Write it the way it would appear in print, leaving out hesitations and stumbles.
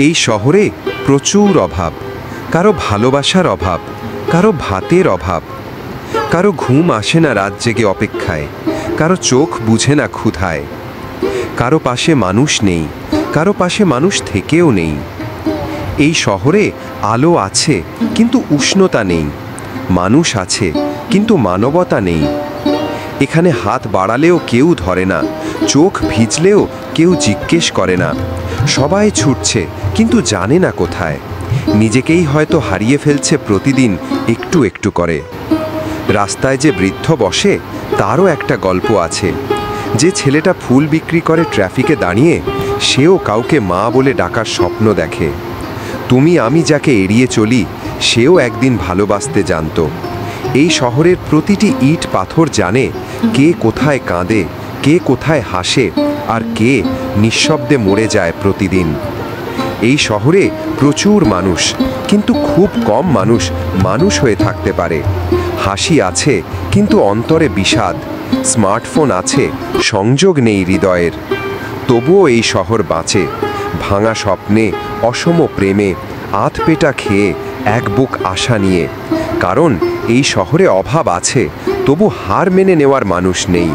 এই শহরে প্রচুর অভাব, কারো ভালোবাসার অভাব, কারো ভাতের অভাব, কারো ঘুম আসে না রাত জেগে অপেক্ষায়, কারো চোখ বুঝে না ক্ষুধায়, কারো পাশে মানুষ নেই, কারো পাশে মানুষ থেকেও নেই। এই শহরে আলো আছে কিন্তু উষ্ণতা নেই, মানুষ আছে কিন্তু মানবতা নেই। এখানে হাত বাড়ালেও কেউ ধরে না, চোখ ভিজলেও কেউ জিজ্ঞেস করে না। সবাই ছুটছে কিন্তু জানে না কোথায়, নিজেকেই হয়তো হারিয়ে ফেলছে প্রতিদিন একটু একটু করে। রাস্তায় যে বৃদ্ধ বসে তারও একটা গল্প আছে। যে ছেলেটা ফুল বিক্রি করে ট্রাফিকে দাঁড়িয়ে, সেও কাউকে মা বলে ডাকার স্বপ্ন দেখে। তুমি আমি যাকে এড়িয়ে চলি, সেও একদিন ভালোবাসতে জানতো। এই শহরের প্রতিটি ইট পাথর জানে কে কোথায় কাঁদে, কে কোথায় হাসে, আর কে নিঃশব্দে মরে যায় প্রতিদিন। এই শহরে প্রচুর মানুষ, কিন্তু খুব কম মানুষ মানুষ হয়ে থাকতে পারে। হাসি আছে কিন্তু অন্তরে বিষাদ, স্মার্টফোন আছে, সংযোগ নেই হৃদয়ের। তবুও এই শহর বাঁচে, ভাঙা স্বপ্নে, অসম প্রেমে, আধপেটা খেয়ে, এক বুক আশা নিয়ে। কারণ এই শহরে অভাব আছে, তবু হার মেনে নেওয়ার মানুষ নেই।